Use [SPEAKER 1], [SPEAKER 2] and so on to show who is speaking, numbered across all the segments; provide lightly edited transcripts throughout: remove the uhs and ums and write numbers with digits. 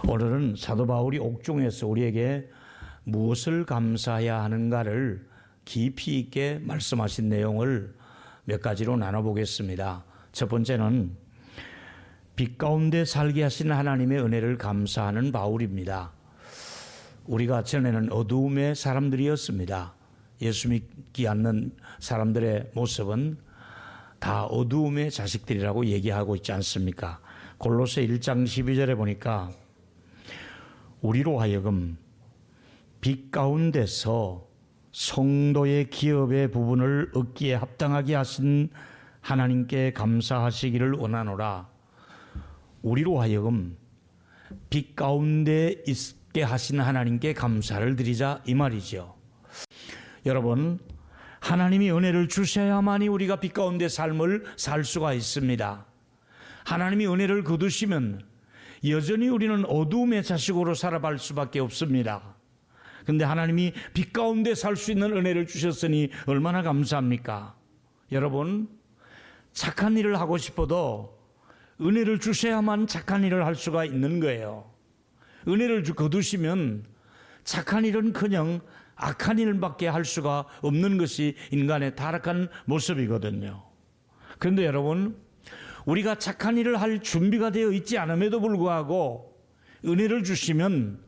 [SPEAKER 1] 오늘은 사도 바울이 옥중에서 우리에게 무엇을 감사해야 하는가를 깊이 있게 말씀하신 내용을 몇 가지로 나눠보겠습니다. 첫 번째는 빛 가운데 살게 하신 하나님의 은혜를 감사하는 바울입니다. 우리가 전에는 어두움의 사람들이었습니다. 예수 믿지 않는 사람들의 모습은 다 어두움의 자식들이라고 얘기하고 있지 않습니까? 골로새 1장 12절에 보니까 우리로 하여금 빛 가운데서 성도의 기업의 부분을 얻기에 합당하게 하신 하나님께 감사하시기를 원하노라. 우리로 하여금 빛 가운데 있게 하신 하나님께 감사를 드리자 이 말이죠. 여러분, 하나님이 은혜를 주셔야만이 우리가 빛 가운데 삶을 살 수가 있습니다. 하나님이 은혜를 거두시면 여전히 우리는 어두움의 자식으로 살아갈 수밖에 없습니다. 그런데 하나님이 빛 가운데 살 수 있는 은혜를 주셨으니 얼마나 감사합니까? 여러분, 착한 일을 하고 싶어도 은혜를 주셔야만 착한 일을 할 수가 있는 거예요. 은혜를 거두시면 착한 일은커녕 악한 일밖에 할 수가 없는 것이 인간의 타락한 모습이거든요. 그런데 여러분, 우리가 착한 일을 할 준비가 되어 있지 않음에도 불구하고 은혜를 주시면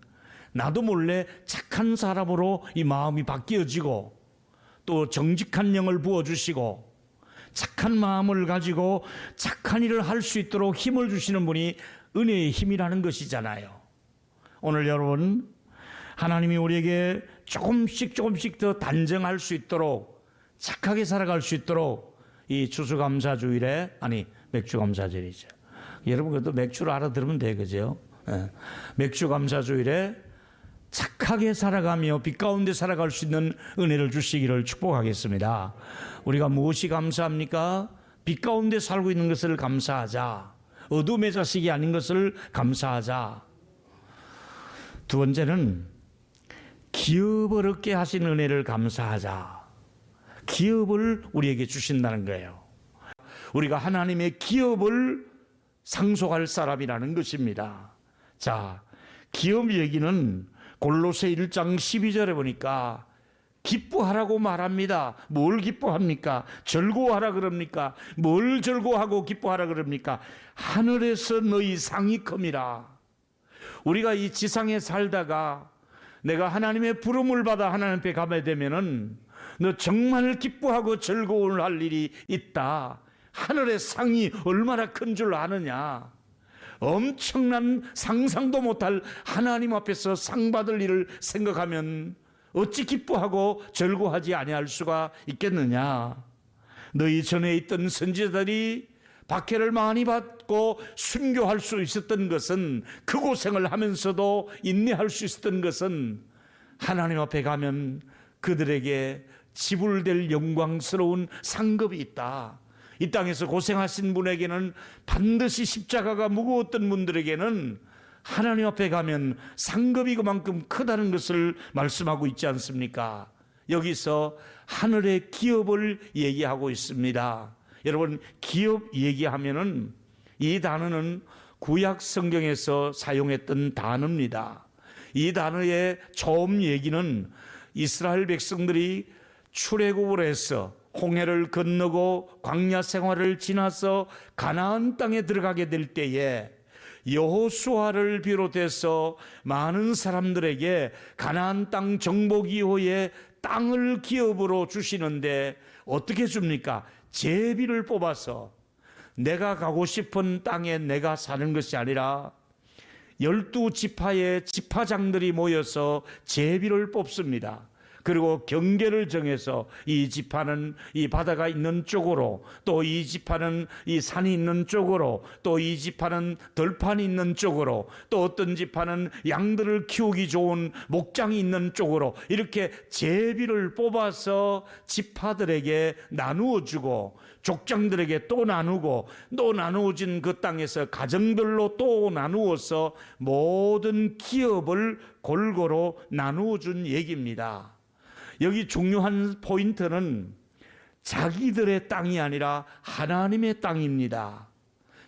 [SPEAKER 1] 나도 몰래 착한 사람으로 이 마음이 바뀌어지고 또 정직한 영을 부어주시고 착한 마음을 가지고 착한 일을 할 수 있도록 힘을 주시는 분이 은혜의 힘이라는 것이잖아요. 오늘 여러분, 하나님이 우리에게 조금씩 더 단정할 수 있도록 착하게 살아갈 수 있도록 이 추수감사주일에 맥주감사절이죠. 여러분 그래도 맥주를 알아들으면 돼, 그죠? 네. 맥주감사주일에 착하게 살아가며 빛 가운데 살아갈 수 있는 은혜를 주시기를 축복하겠습니다. 우리가 무엇이 감사합니까? 빛 가운데 살고 있는 것을 감사하자. 어둠의 자식이 아닌 것을 감사하자. 두 번째는 기업을 얻게 하신 은혜를 감사하자. 기업을 우리에게 주신다는 거예요. 우리가 하나님의 기업을 상속할 사람이라는 것입니다. 자, 기업 얘기는 골로새 1장 12절에 보니까 기뻐하라고 말합니다. 뭘 기뻐합니까? 즐거워하라 그럽니까? 뭘 즐거워하고 기뻐하라 그럽니까? 하늘에서 너희 상이 큼이라. 우리가 이 지상에 살다가 내가 하나님의 부름을 받아 하나님 앞에 가게 되면은 너 정말 기뻐하고 즐거워할 일이 있다. 하늘의 상이 얼마나 큰 줄 아느냐. 엄청난 상상도 못할 하나님 앞에서 상 받을 일을 생각하면 어찌 기뻐하고 즐거워하지 아니할 수가 있겠느냐. 너희 전에 있던 선지자들이 박해를 많이 받고 순교할 수 있었던 것은, 그 고생을 하면서도 인내할 수 있었던 것은 하나님 앞에 가면 그들에게 지불될 영광스러운 상급이 있다. 이 땅에서 고생하신 분에게는 반드시 십자가가 무거웠던 분들에게는 하나님 앞에 가면 상급이 그만큼 크다는 것을 말씀하고 있지 않습니까? 여기서 하늘의 기업을 얘기하고 있습니다. 여러분, 기업 얘기하면은 이 단어는 구약 성경에서 사용했던 단어입니다. 이 단어의 처음 얘기는 이스라엘 백성들이 출애굽을 해서 홍해를 건너고 광야 생활을 지나서 가나안 땅에 들어가게 될 때에 여호수아를 비롯해서 많은 사람들에게 가나안 땅 정복 이후에 땅을 기업으로 주시는데 어떻게 줍니까? 제비를 뽑아서 내가 가고 싶은 땅에 내가 사는 것이 아니라 12지파의 지파장들이 모여서 제비를 뽑습니다. 그리고 경계를 정해서 이 지파는 이 바다가 있는 쪽으로, 또 이 지파는 이 산이 있는 쪽으로, 또 이 지파는 들판이 있는 쪽으로, 또 어떤 지파는 양들을 키우기 좋은 목장이 있는 쪽으로, 이렇게 제비를 뽑아서 지파들에게 나누어 주고 족장들에게 또 나누고, 또 나누어진 그 땅에서 가정별로 또 나누어서 모든 기업을 골고루 나누어 준 얘기입니다. 여기 중요한 포인트는 자기들의 땅이 아니라 하나님의 땅입니다.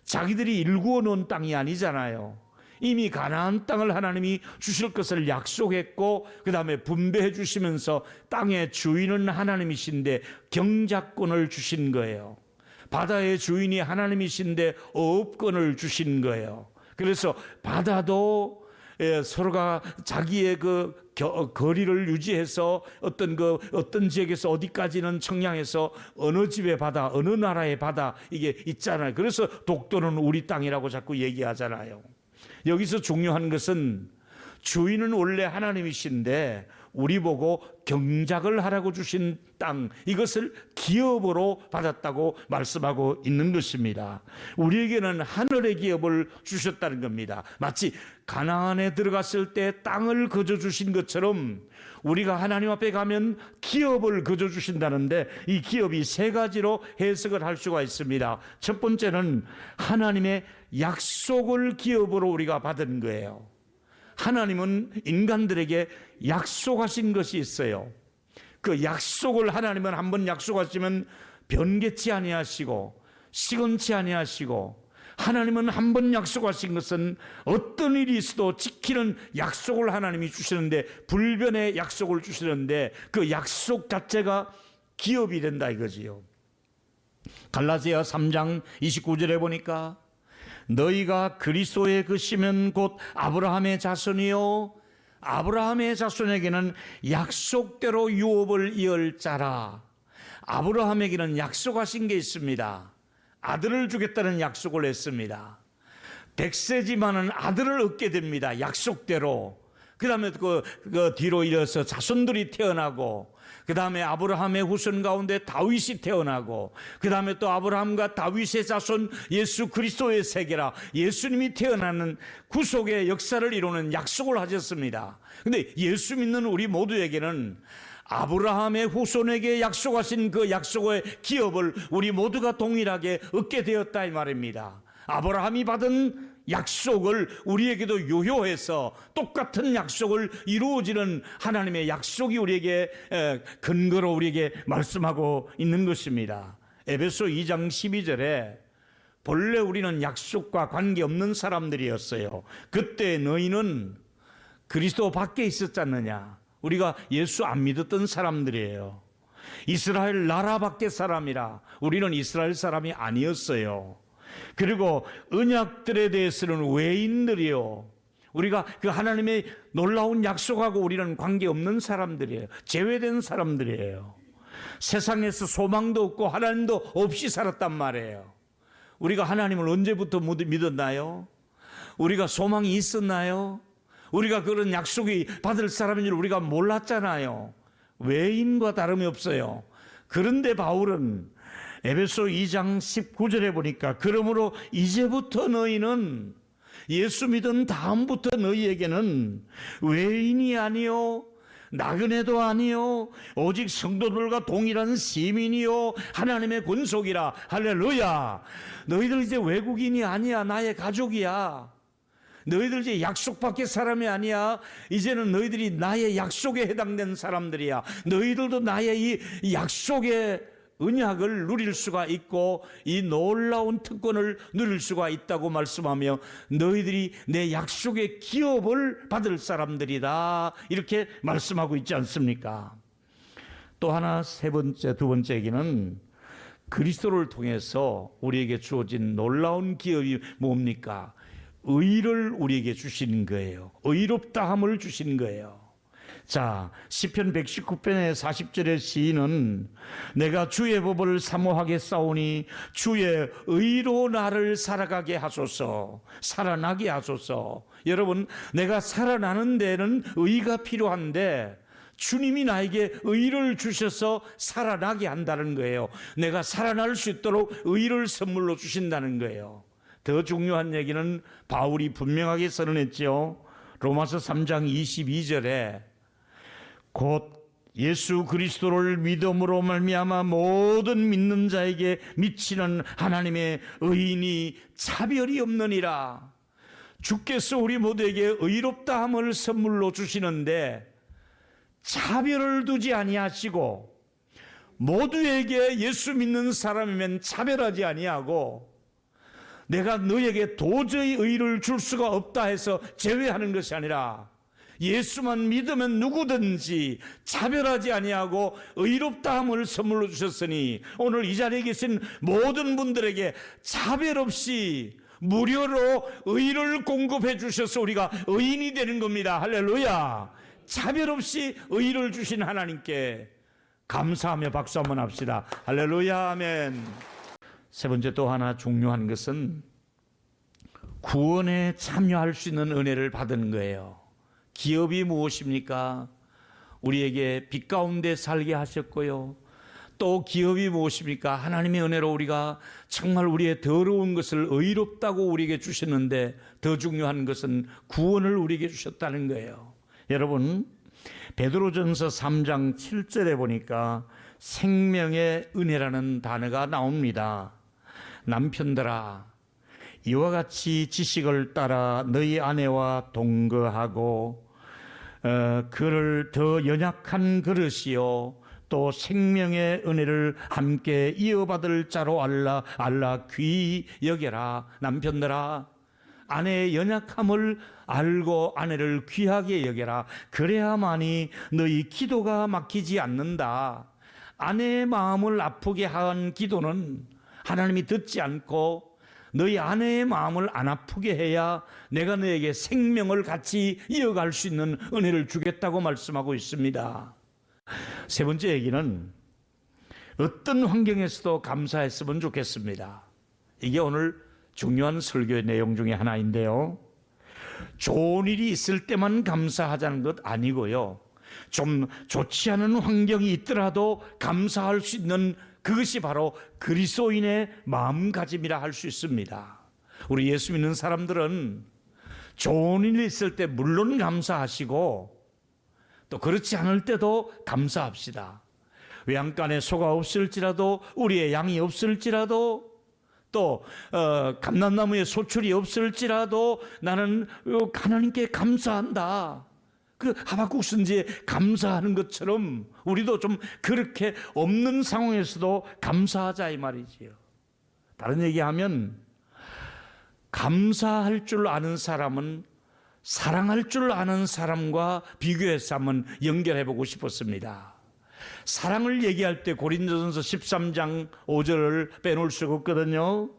[SPEAKER 1] 자기들이 일구어 놓은 땅이 아니잖아요. 이미 가나안 땅을 하나님이 주실 것을 약속했고, 그 다음에 분배해 주시면서 땅의 주인은 하나님이신데 경작권을 주신 거예요. 바다의 주인이 하나님이신데 어업권을 주신 거예요. 그래서 바다도 서로가 자기의 그 거리를 유지해서 어떤 지역에서 어디까지는 청량해서 어느 집의 바다, 어느 나라의 바다, 이게 있잖아요. 그래서 독도는 우리 땅이라고 자꾸 얘기하잖아요. 여기서 중요한 것은 주인은 원래 하나님이신데 우리 보고 경작을 하라고 주신 땅, 이것을 기업으로 받았다고 말씀하고 있는 것입니다. 우리에게는 하늘의 기업을 주셨다는 겁니다. 마치 가나안에 들어갔을 때 땅을 거저 주신 것처럼 우리가 하나님 앞에 가면 기업을 거저 주신다는데, 이 기업이 세 가지로 해석을 할 수가 있습니다. 첫 번째는 하나님의 약속을 기업으로 우리가 받은 거예요. 하나님은 인간들에게 약속하신 것이 있어요. 그 약속을 하나님은 한번 약속하시면 변개치 아니하시고 시건치 아니하시고, 하나님은 한번 약속하신 것은 어떤 일이 있어도 지키는 약속을 하나님이 주시는데, 불변의 약속을 주시는데 그 약속 자체가 기업이 된다 이거지요. 갈라디아 3장 29절에 보니까 너희가 그리스도의 것이면 곧 아브라함의 자손이요 아브라함의 자손에게는 약속대로 유업을 이을 자라. 아브라함에게는 약속하신 게 있습니다. 아들을 주겠다는 약속을 했습니다. 100세지만은 아들을 얻게 됩니다. 약속대로. 그 다음에 그 뒤로 이어서 자손들이 태어나고, 그 다음에 아브라함의 후손 가운데 다윗이 태어나고, 그 다음에 또 아브라함과 다윗의 자손 예수 그리스도의 세계라, 예수님이 태어나는 구속의 역사를 이루는 약속을 하셨습니다. 근데 예수 믿는 우리 모두에게는 아브라함의 후손에게 약속하신 그 약속의 기업을 우리 모두가 동일하게 얻게 되었다 이 말입니다. 아브라함이 받은 약속을 우리에게도 요효해서 똑같은 약속을 이루어지는 하나님의 약속이 우리에게 근거로 우리에게 말씀하고 있는 것입니다. 에베소 2장 12절에 본래 우리는 약속과 관계없는 사람들이었어요. 그때 너희는 그리스도 밖에 있었지 않느냐. 우리가 예수 안 믿었던 사람들이에요. 이스라엘 나라 밖의 사람이라. 우리는 이스라엘 사람이 아니었어요. 그리고 언약들에 대해서는 외인들이요. 우리가 그 하나님의 놀라운 약속하고 우리는 관계없는 사람들이에요. 제외된 사람들이에요. 세상에서 소망도 없고 하나님도 없이 살았단 말이에요. 우리가 하나님을 언제부터 믿었나요? 우리가 소망이 있었나요? 우리가 그런 약속이 받을 사람인 줄 우리가 몰랐잖아요. 외인과 다름이 없어요. 그런데 바울은 에베소 2장 19절에 보니까 그러므로 이제부터 너희는, 예수 믿은 다음부터 너희에게는 외인이 아니요 나그네도 아니요 오직 성도들과 동일한 시민이요 하나님의 권속이라. 할렐루야. 너희들 이제 외국인이 아니야. 나의 가족이야. 너희들 이제 약속 밖의 사람이 아니야. 이제는 너희들이 나의 약속에 해당된 사람들이야. 너희들도 나의 이 약속의 언약을 누릴 수가 있고 이 놀라운 특권을 누릴 수가 있다고 말씀하며, 너희들이 내 약속의 기업을 받을 사람들이다, 이렇게 말씀하고 있지 않습니까? 또 하나, 두 번째 얘기는 그리스도를 통해서 우리에게 주어진 놀라운 기업이 뭡니까? 의를 우리에게 주시는 거예요. 의롭다함을 주시는 거예요. 자, 시편 119편의 40절의 시인은 내가 주의 법을 사모하게 싸우니 주의 의로 나를 살아가게 하소서, 살아나게 하소서. 여러분, 내가 살아나는 데는 의가 필요한데 주님이 나에게 의를 주셔서 살아나게 한다는 거예요. 내가 살아날 수 있도록 의를 선물로 주신다는 거예요. 더 중요한 얘기는 바울이 분명하게 선언했죠. 로마서 3장 22절에 곧 예수 그리스도를 믿음으로 말미암아 모든 믿는 자에게 미치는 하나님의 의인이 차별이 없느니라. 주께서 우리 모두에게 의롭다함을 선물로 주시는데 차별을 두지 아니하시고, 모두에게 예수 믿는 사람이면 차별하지 아니하고 내가 너에게 도저히 의를 줄 수가 없다 해서 제외하는 것이 아니라 예수만 믿으면 누구든지 차별하지 아니하고 의롭다함을 선물로 주셨으니 오늘 이 자리에 계신 모든 분들에게 차별 없이 무료로 의를 공급해 주셔서 우리가 의인이 되는 겁니다. 할렐루야. 차별 없이 의를 주신 하나님께 감사하며 박수 한번 합시다. 할렐루야. 아멘. 세 번째 또 하나 중요한 것은 구원에 참여할 수 있는 은혜를 받은 거예요. 기업이 무엇입니까? 우리에게 빛 가운데 살게 하셨고요. 또 기업이 무엇입니까? 하나님의 은혜로 우리가 정말 우리의 더러운 것을 의롭다고 우리에게 주셨는데 더 중요한 것은 구원을 우리에게 주셨다는 거예요. 여러분, 베드로전서 3장 7절에 보니까 생명의 은혜라는 단어가 나옵니다. 남편들아, 이와 같이 지식을 따라 너희 아내와 동거하고 그를 더 연약한 그릇이요 또 생명의 은혜를 함께 이어받을 자로 알라 귀히 여겨라. 남편들아, 아내의 연약함을 알고 아내를 귀하게 여겨라. 그래야만이 너희 기도가 막히지 않는다. 아내의 마음을 아프게 한 기도는 하나님이 듣지 않고 너희 아내의 마음을 안 아프게 해야 내가 너에게 생명을 같이 이어갈 수 있는 은혜를 주겠다고 말씀하고 있습니다. 세 번째 얘기는 어떤 환경에서도 감사했으면 좋겠습니다. 이게 오늘 중요한 설교의 내용 중에 하나인데요. 좋은 일이 있을 때만 감사하자는 것 아니고요. 좀 좋지 않은 환경이 있더라도 감사할 수 있는 그것이 바로 그리스도인의 마음가짐이라 할 수 있습니다. 우리 예수 믿는 사람들은 좋은 일이 있을 때 물론 감사하시고 또 그렇지 않을 때도 감사합시다. 외양간에 소가 없을지라도 우리의 양이 없을지라도 또 감람나무에 소출이 없을지라도 나는 하나님께 감사한다. 그 하박국 선지에 감사하는 것처럼 우리도 좀 그렇게 없는 상황에서도 감사하자 이 말이지요. 다른 얘기하면 감사할 줄 아는 사람은 사랑할 줄 아는 사람과 비교해서 한번 연결해 보고 싶었습니다. 사랑을 얘기할 때 고린도전서 13장 5절을 빼놓을 수가 없거든요.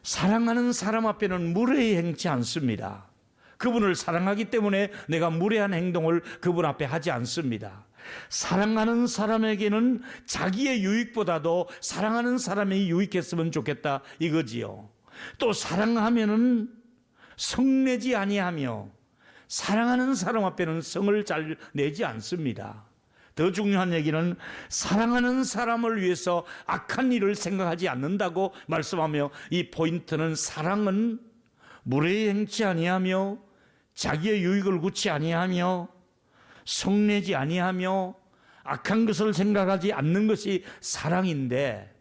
[SPEAKER 1] 사랑하는 사람 앞에는 무례히 행치 않습니다. 그분을 사랑하기 때문에 내가 무례한 행동을 그분 앞에 하지 않습니다. 사랑하는 사람에게는 자기의 유익보다도 사랑하는 사람이 유익했으면 좋겠다 이거지요. 또 사랑하면은 성내지 아니하며 사랑하는 사람 앞에는 성을 잘 내지 않습니다. 더 중요한 얘기는 사랑하는 사람을 위해서 악한 일을 생각하지 않는다고 말씀하며 이 포인트는 사랑은 무례히 행치 아니하며 자기의 유익을 굳지 아니하며 성내지 아니하며 악한 것을 생각하지 않는 것이 사랑인데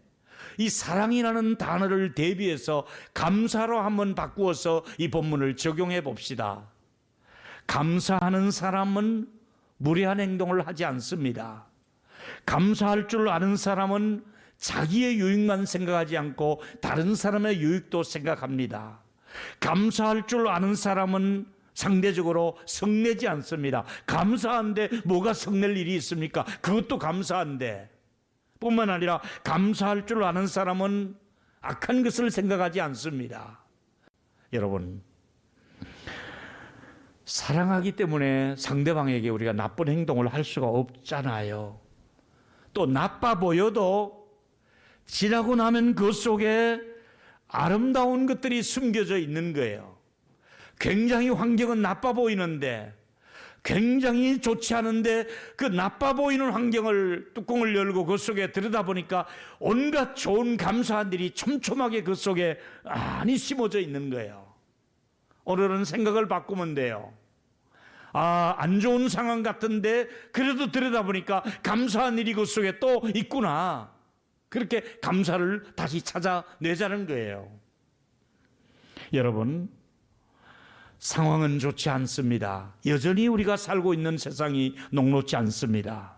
[SPEAKER 1] 이 사랑이라는 단어를 대비해서 감사로 한번 바꾸어서 이 본문을 적용해 봅시다. 감사하는 사람은 무례한 행동을 하지 않습니다. 감사할 줄 아는 사람은 자기의 유익만 생각하지 않고 다른 사람의 유익도 생각합니다. 감사할 줄 아는 사람은 상대적으로 성내지 않습니다. 감사한데 뭐가 성낼 일이 있습니까? 그것도 감사한데 뿐만 아니라 감사할 줄 아는 사람은 악한 것을 생각하지 않습니다. 여러분, 사랑하기 때문에 상대방에게 우리가 나쁜 행동을 할 수가 없잖아요. 또 나빠 보여도 지나고 나면 그 속에 아름다운 것들이 숨겨져 있는 거예요. 굉장히 환경은 나빠 보이는데 굉장히 좋지 않은데 그 나빠 보이는 환경을 뚜껑을 열고 그 속에 들여다보니까 온갖 좋은 감사한 일이 촘촘하게 그 속에 많이 심어져 있는 거예요. 오늘은 생각을 바꾸면 돼요. 안 좋은 상황 같은데 그래도 들여다보니까 감사한 일이 그 속에 또 있구나. 그렇게 감사를 다시 찾아내자는 거예요. 여러분, 상황은 좋지 않습니다. 여전히 우리가 살고 있는 세상이 녹록지 않습니다.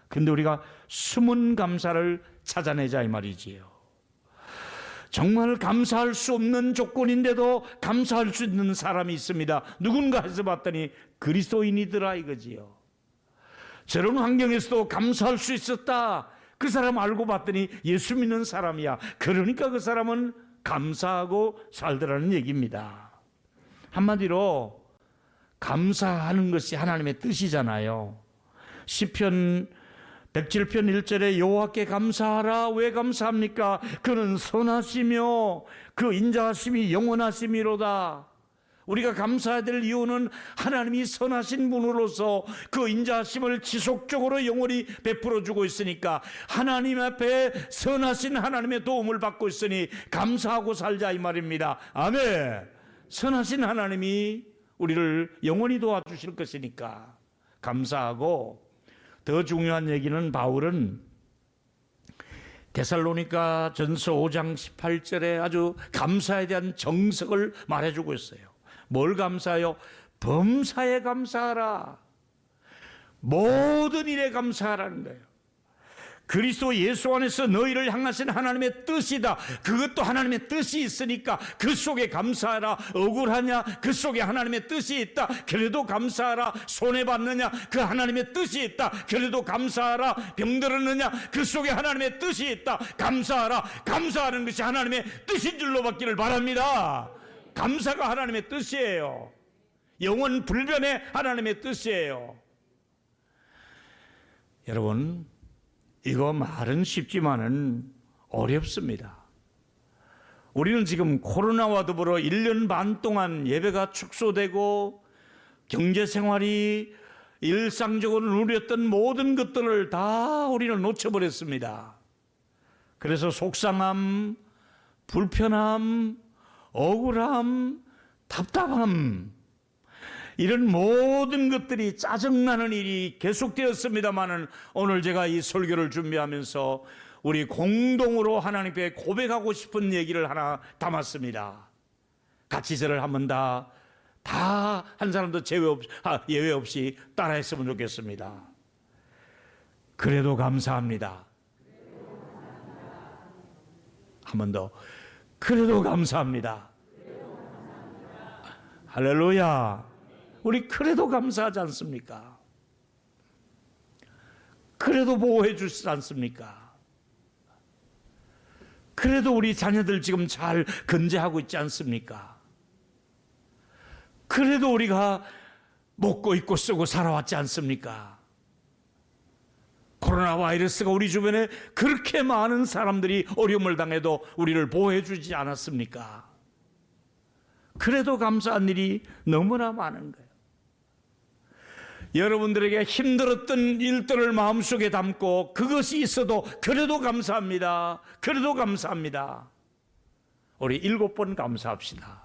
[SPEAKER 1] 그런데 우리가 숨은 감사를 찾아내자 이 말이지요. 정말 감사할 수 없는 조건인데도 감사할 수 있는 사람이 있습니다. 누군가 해서 봤더니 그리스도인이더라 이거지요. 저런 환경에서도 감사할 수 있었다. 그 사람 알고 봤더니 예수 믿는 사람이야. 그러니까 그 사람은 감사하고 살더라는 얘기입니다. 한마디로 감사하는 것이 하나님의 뜻이잖아요. 시편 107편 1절에 여호와께 감사하라. 왜 감사합니까? 그는 선하시며 그 인자하심이 영원하심이로다. 우리가 감사해야 될 이유는 하나님이 선하신 분으로서 그 인자하심을 지속적으로 영원히 베풀어 주고 있으니까, 하나님 앞에 선하신 하나님의 도움을 받고 있으니 감사하고 살자 이 말입니다. 아멘. 선하신 하나님이 우리를 영원히 도와주실 것이니까 감사하고, 더 중요한 얘기는 바울은 데살로니가 전서 5장 18절에 아주 감사에 대한 정석을 말해주고 있어요. 뭘 감사해요? 범사에 감사하라. 모든 일에 감사하라는 거예요. 그리스도 예수 안에서 너희를 향하신 하나님의 뜻이다. 그것도 하나님의 뜻이 있으니까 그 속에 감사하라. 억울하냐? 그 속에 하나님의 뜻이 있다. 그래도 감사하라. 손해받느냐? 그 하나님의 뜻이 있다. 그래도 감사하라. 병들었느냐? 그 속에 하나님의 뜻이 있다. 감사하라. 감사하는 것이 하나님의 뜻인 줄로 받기를 바랍니다. 감사가 하나님의 뜻이에요. 영원 불변의 하나님의 뜻이에요. 여러분, 이거 말은 쉽지만은 어렵습니다. 우리는 지금 코로나와 더불어 1년 반 동안 예배가 축소되고 경제생활이 일상적으로 누렸던 모든 것들을 다 우리는 놓쳐버렸습니다. 그래서 속상함, 불편함, 억울함, 답답함, 이런 모든 것들이 짜증나는 일이 계속되었습니다마는, 오늘 제가 이 설교를 준비하면서 우리 공동으로 하나님께 고백하고 싶은 얘기를 하나 담았습니다. 같이 저를 한번 다 한 사람도 예외 없이 따라했으면 좋겠습니다. 그래도 감사합니다. 한 번 더. 그래도 감사합니다. 할렐루야. 우리 그래도 감사하지 않습니까? 그래도 보호해 주시지 않습니까? 그래도 우리 자녀들 지금 잘 건재하고 있지 않습니까? 그래도 우리가 먹고 입고 쓰고 살아왔지 않습니까? 코로나 바이러스가 우리 주변에 그렇게 많은 사람들이 어려움을 당해도 우리를 보호해 주지 않았습니까? 그래도 감사한 일이 너무나 많은 거예요. 여러분들에게 힘들었던 일들을 마음속에 담고 그것이 있어도 그래도 감사합니다. 그래도 감사합니다. 우리 7번 감사합시다.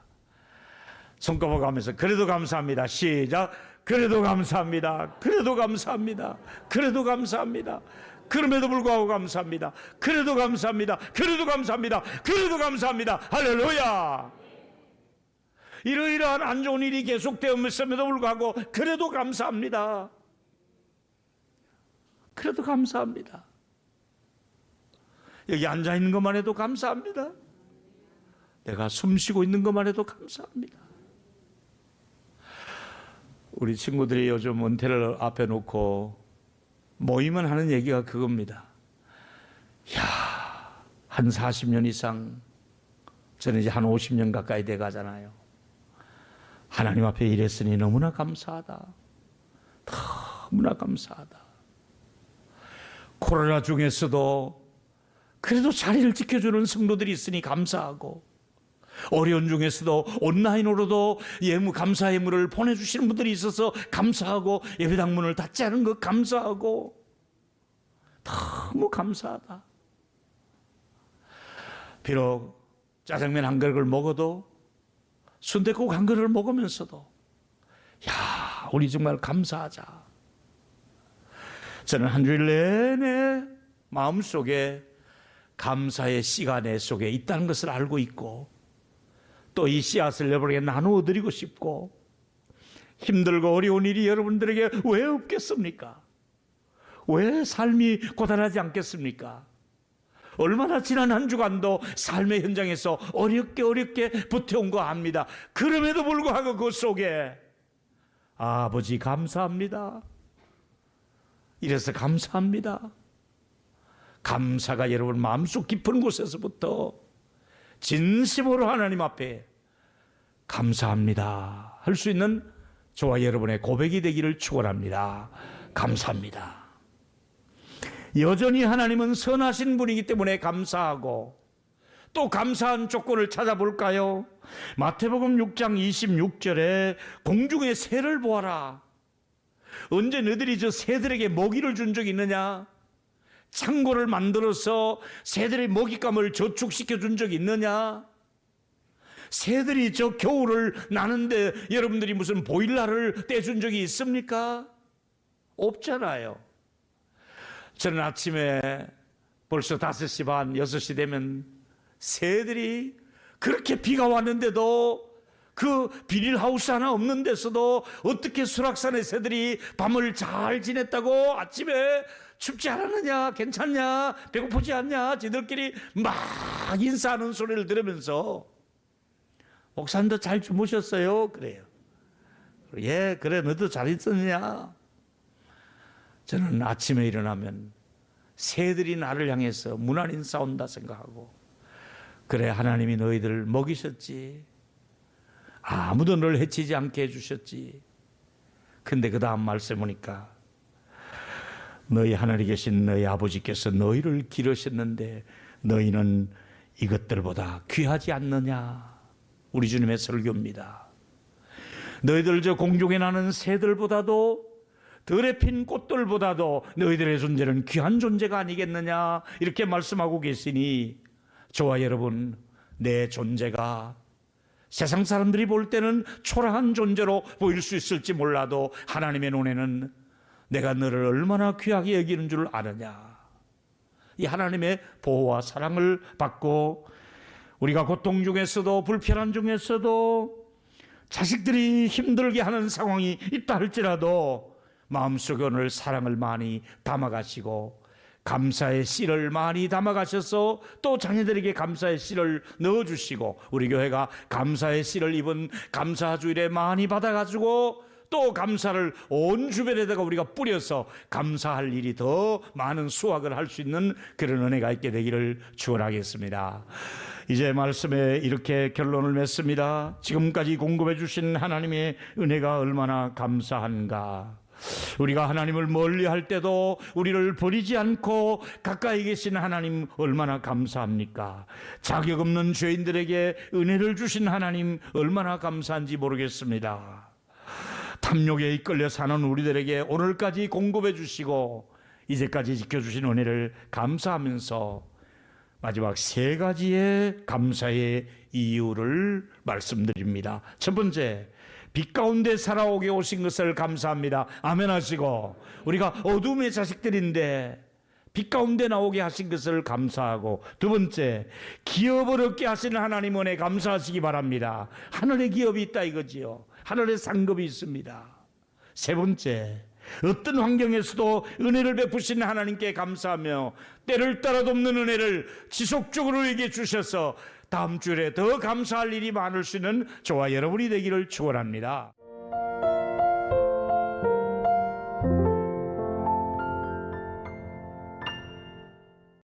[SPEAKER 1] 손꼽아 가면서 그래도 감사합니다. 시작. 그래도 감사합니다. 그래도 감사합니다. 그래도 감사합니다. 그럼에도 불구하고 감사합니다. 그래도 감사합니다. 그래도 감사합니다. 그래도 감사합니다. 할렐루야. 이러이러한 안 좋은 일이 계속되었음에도 불구하고 그래도 감사합니다. 그래도 감사합니다. 여기 앉아있는 것만 해도 감사합니다. 내가 숨 쉬고 있는 것만 해도 감사합니다. 우리 친구들이 요즘 은퇴를 앞에 놓고 모임은 하는 얘기가 그겁니다. 한 40년 이상, 저는 이제 한 50년 가까이 돼 가잖아요. 하나님 앞에 일했으니 너무나 감사하다. 너무나 감사하다. 코로나 중에서도 그래도 자리를 지켜주는 성도들이 있으니 감사하고, 어려운 중에서도 온라인으로도 감사 예물을 보내주시는 분들이 있어서 감사하고, 예배당 문을 닫지 않은 것 감사하고, 너무 감사하다. 비록 짜장면 한 그릇을 먹어도, 순댓국 한 그릇을 먹으면서도 우리 정말 감사하자. 저는 한 주일 내내 마음속에 감사의 씨가 내 속에 있다는 것을 알고 있고, 또 이 씨앗을 여러분에게 나누어 드리고 싶고, 힘들고 어려운 일이 여러분들에게 왜 없겠습니까? 왜 삶이 고단하지 않겠습니까? 얼마나 지난 한 주간도 삶의 현장에서 어렵게 버텨온 거 압니다. 그럼에도 불구하고 그 속에 아버지 감사합니다. 이래서 감사합니다. 감사가 여러분 마음속 깊은 곳에서부터 진심으로 하나님 앞에 감사합니다 할 수 있는 저와 여러분의 고백이 되기를 축원합니다. 감사합니다. 여전히 하나님은 선하신 분이기 때문에 감사하고, 또 감사한 조건을 찾아볼까요? 마태복음 6장 26절에 공중의 새를 보아라. 언제 너희들이 저 새들에게 먹이를 준 적이 있느냐? 창고를 만들어서 새들의 먹잇감을 저축시켜 준 적이 있느냐? 새들이 저 겨울을 나는데 여러분들이 무슨 보일러를 떼준 적이 있습니까? 없잖아요. 저는 아침에 벌써 5시 반, 6시 되면 새들이 그렇게 비가 왔는데도 그 비닐하우스 하나 없는 데서도 어떻게 수락산의 새들이 밤을 잘 지냈다고 아침에 춥지 않았느냐, 괜찮냐, 배고프지 않냐, 지들끼리 막 인사하는 소리를 들으면서 목사님도 잘 주무셨어요? 그래요. 예, 그래, 너도 잘 있었냐? 저는 아침에 일어나면 새들이 나를 향해서 무난히 싸운다 생각하고, 그래, 하나님이 너희들을 먹이셨지. 아무도 널 해치지 않게 해주셨지. 근데 그 다음 말씀 보니까 너희 하늘에 계신 너희 아버지께서 너희를 기르셨는데 너희는 이것들보다 귀하지 않느냐. 우리 주님의 설교입니다. 너희들 저 공중에 나는 새들보다도 들에 핀 꽃들보다도 너희들의 존재는 귀한 존재가 아니겠느냐, 이렇게 말씀하고 계시니 저와 여러분, 내 존재가 세상 사람들이 볼 때는 초라한 존재로 보일 수 있을지 몰라도 하나님의 눈에는 내가 너를 얼마나 귀하게 여기는 줄 아느냐. 이 하나님의 보호와 사랑을 받고 우리가 고통 중에서도 불편한 중에서도 자식들이 힘들게 하는 상황이 있다 할지라도 마음속에 오늘 사랑을 많이 담아가시고 감사의 씨를 많이 담아가셔서 또 자녀들에게 감사의 씨를 넣어주시고, 우리 교회가 감사의 씨를 입은 감사주일에 많이 받아가지고 또 감사를 온 주변에다가 우리가 뿌려서 감사할 일이 더 많은 수확을 할 수 있는 그런 은혜가 있게 되기를 축원하겠습니다. 이제 말씀에 이렇게 결론을 맺습니다. 지금까지 공급해 주신 하나님의 은혜가 얼마나 감사한가. 우리가 하나님을 멀리 할 때도 우리를 버리지 않고 가까이 계신 하나님 얼마나 감사합니까? 자격 없는 죄인들에게 은혜를 주신 하나님 얼마나 감사한지 모르겠습니다. 탐욕에 이끌려 사는 우리들에게 오늘까지 공급해 주시고 이제까지 지켜주신 은혜를 감사하면서 마지막 3가지의 감사의 이유를 말씀드립니다. 첫 번째, 빛 가운데 살아오게 오신 것을 감사합니다. 아멘 하시고, 우리가 어둠의 자식들인데 빛 가운데 나오게 하신 것을 감사하고, 두 번째, 기업을 얻게 하시는 하나님 은혜 감사하시기 바랍니다. 하늘의 기업이 있다 이거지요. 하늘의 상급이 있습니다. 세 번째, 어떤 환경에서도 은혜를 베푸시는 하나님께 감사하며 때를 따라 돕는 은혜를 지속적으로 우리에게 주셔서 다음 주에 더 감사할 일이 많을 수 있는 저와 여러분이 되기를 축원합니다.